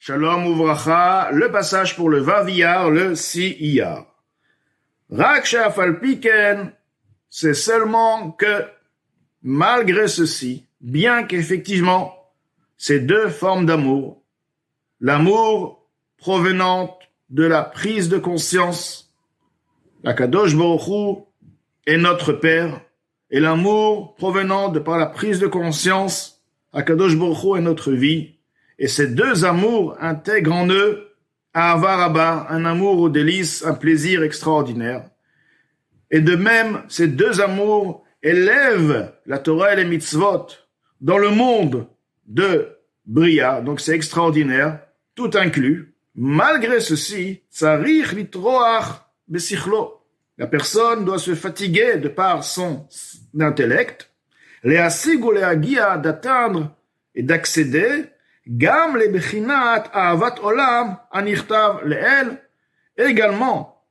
Shalom Uvracha, le passage pour le Vav Iyar, le Si Iyar. Rak she'afal pi ken, c'est seulement que, malgré ceci, bien qu'effectivement, ces deux formes d'amour, l'amour provenant de la prise de conscience, l'Akadosh Baruch Hu est notre Père, et l'amour provenant de par la prise de conscience, l'Akadosh Baruch Hu est notre vie, et ces deux amours intègrent en eux Ahava Rabba, un amour aux délices, un plaisir extraordinaire. Et de même, ces deux amours élèvent la Torah et les mitzvot dans le monde de Bria, donc c'est extraordinaire, tout inclus. Malgré ceci, tzarich litroach besichlo. La personne doit se fatiguer de par son intellect, leasig ou leagia, d'atteindre et d'accéder Gam le bechinat ahavat olam anichtav leel, également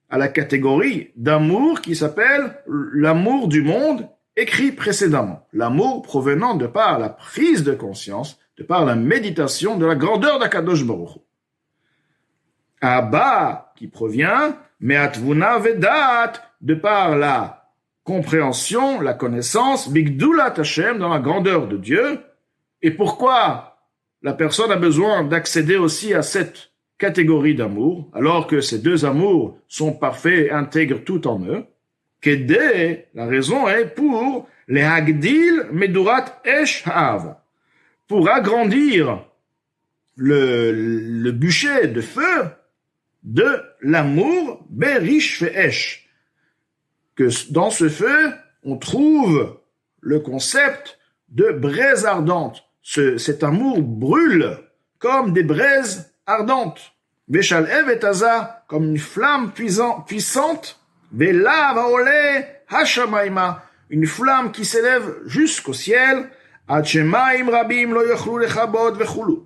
à la catégorie d'amour qui s'appelle l'amour du monde écrit précédemment. L'amour provenant de par la prise de conscience, de par la méditation de la grandeur d'Akadosh Baruch Hu. Abba qui provient me'atvuna vedat, de par la compréhension, la connaissance, bigdulat Hashem, dans la grandeur de Dieu. Et pourquoi la personne a besoin d'accéder aussi à cette catégorie d'amour, alors que ces deux amours sont parfaits et intègrent tout en eux? Kedé, la raison est pour les hagdil medurat esh ha'ava, pour agrandir le bûcher de feu de l'amour berish ve'esh, que dans ce feu, on trouve le concept de braise ardente. Cet amour brûle comme des braises ardentes. Veshal ev et aza, comme une flamme puissante. Velav haole hashamaima, une flamme qui s'élève jusqu'au ciel. Ad shemaim rabim lo yochlu lechabod vechulu,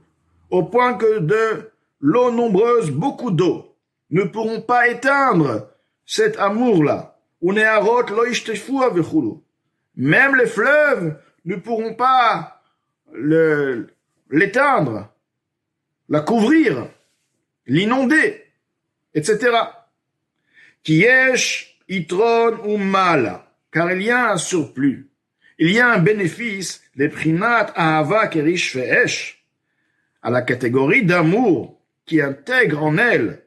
au point que de l'eau nombreuse, beaucoup d'eau, ne pourront pas éteindre cet amour-là. Uneharot lo yishtefua vechulu, même les fleuves ne pourront pas l'éteindre, la couvrir, l'inonder, etc. Kiyesh itron ou mala, car il y a un surplus, il y a un bénéfice, les prinat ahava kerish ve'esh, à la catégorie d'amour qui intègre en elle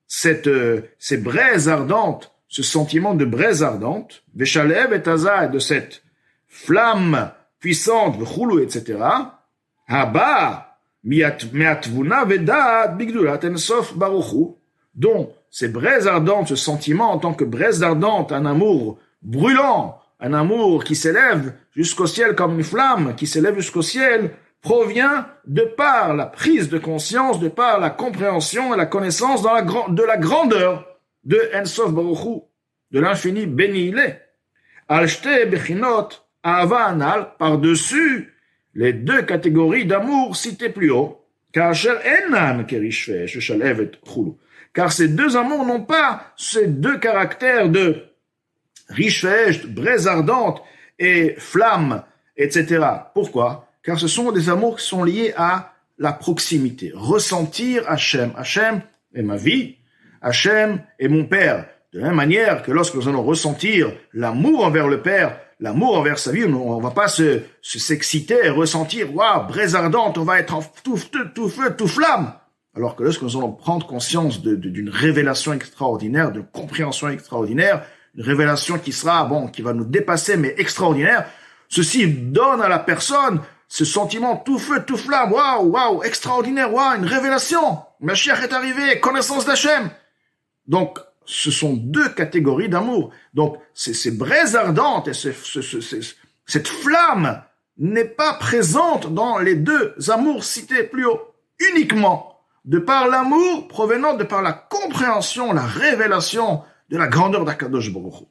ces braises ardentes, ce sentiment de braise ardente, veshalev et aza, de cette flamme puissante, v'chulu, etc. Haba, me'atvuna vedat bigdulat ensof baruchu, dont ces braises ardentes, ce sentiment en tant que braise ardente, un amour brûlant, un amour qui s'élève jusqu'au ciel comme une flamme, qui s'élève jusqu'au ciel, provient de par la prise de conscience, de par la compréhension et la connaissance de la grandeur de ensof baruchu, de l'infini béni il est. Al shte bechinot Ahava anal, par-dessus les deux catégories d'amour citées plus haut, car ces deux amours n'ont pas ces deux caractères de rishvesh, braise ardente et flamme, etc. Pourquoi? Car ce sont des amours qui sont liés à la proximité, ressentir Hachem. Hachem est ma vie, Hachem est mon Père. De la même manière que lorsque nous allons ressentir l'amour envers le Père, l'amour envers sa vie, on va pas s'exciter et ressentir, waouh, braise ardente, on va être en tout feu, tout flamme. Alors que lorsque nous allons prendre conscience d'une révélation extraordinaire, d'une compréhension extraordinaire, une révélation qui va nous dépasser, mais extraordinaire, ceci donne à la personne ce sentiment tout feu, tout flamme, waouh, extraordinaire, waouh, une révélation. Mashiach est arrivé, connaissance d'Hachem. Donc, ce sont deux catégories d'amour. Donc, ces braises ardentes et cette flamme n'est pas présente dans les deux amours cités plus haut. Uniquement de par l'amour provenant de par la compréhension, la révélation de la grandeur d'Akadosh Baruch Hu.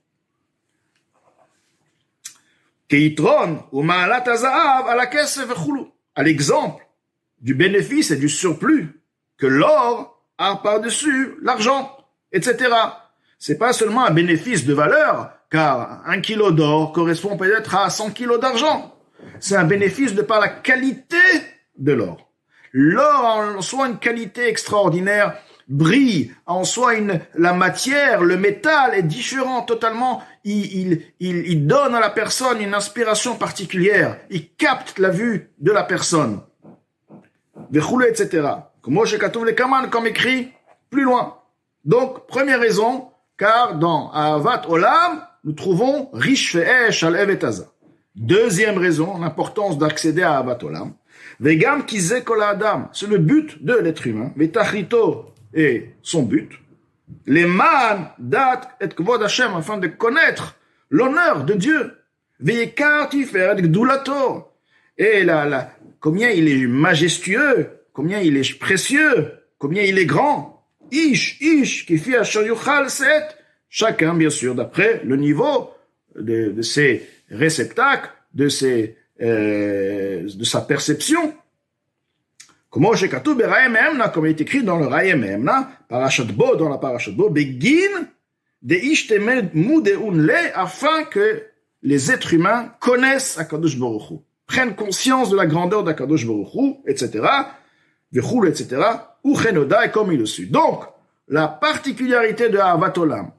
Keitron ou ma'alat hazahav ala kesef vechulu, à l'exemple du bénéfice et du surplus que l'or a par-dessus l'argent, etc. C'est pas seulement un bénéfice de valeur, car 1 kilo d'or correspond peut-être à 100 kilos d'argent. C'est un bénéfice de par la qualité de l'or. l'or en soi une qualité extraordinaire, brille en soi la matière, le métal est différent totalement, il donne à la personne une inspiration particulière, il capte la vue de la personne. Etc. Comme écrit plus loin. Donc, première raison, car dans Ahavat Olam, nous trouvons Rish Fe'esh al Evet Haza. Deuxième raison, l'importance d'accéder à Ahavat Olam. Vegam Kizeh Kol Adam, c'est le but de l'être humain. Vetachrito et son but. Les man dat et kvod Hashem, afin de connaître l'honneur de Dieu. Ve'yekar tiferet gdulato. Et combien il est majestueux, combien il est précieux, combien il est grand. Ish, qui fit Asher Yuchal Set. Chacun, bien sûr, d'après le niveau de ses réceptacles, de sa perception. Comme il est écrit dans le Ra'em Emna, Parashat Bo, dans la Parashat Bo, Begin de Ish Temed Mudeun Le, afin que les êtres humains connaissent Akadosh Baruch Hu, prennent conscience de la grandeur d'Akadosh Baruch Hu, etc., Vechul, etc., ou Chenoda, comme il le suit. Donc, la particularité de Ahavat Olam,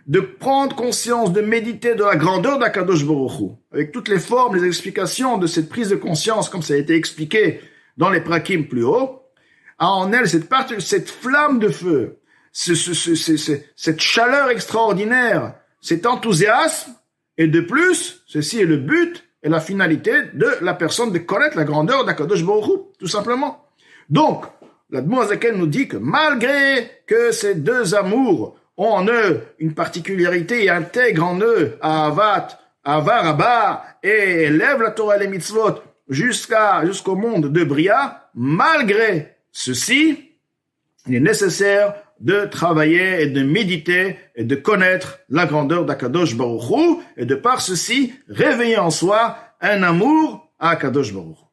de prendre conscience, de méditer de la grandeur d'Akadosh Baruch Hu, avec toutes les formes, les explications de cette prise de conscience, comme ça a été expliqué dans les prakim plus haut, a en elle cette flamme de feu, cette chaleur extraordinaire, cet enthousiasme, et de plus, ceci est le but et la finalité de la personne de connaître la grandeur d'Akadosh Baruch Hu, tout simplement. Donc, l'Admor Hazaken nous dit que malgré que ces deux amours ont en eux une particularité et intègrent en eux Ahavat Rabba et élèvent la Torah et les mitzvot jusqu'au monde de Bria, malgré ceci, il est nécessaire de travailler et de méditer et de connaître la grandeur d'Akadosh Baruch Hu et de par ceci réveiller en soi un amour à Akadosh Baruch Hu.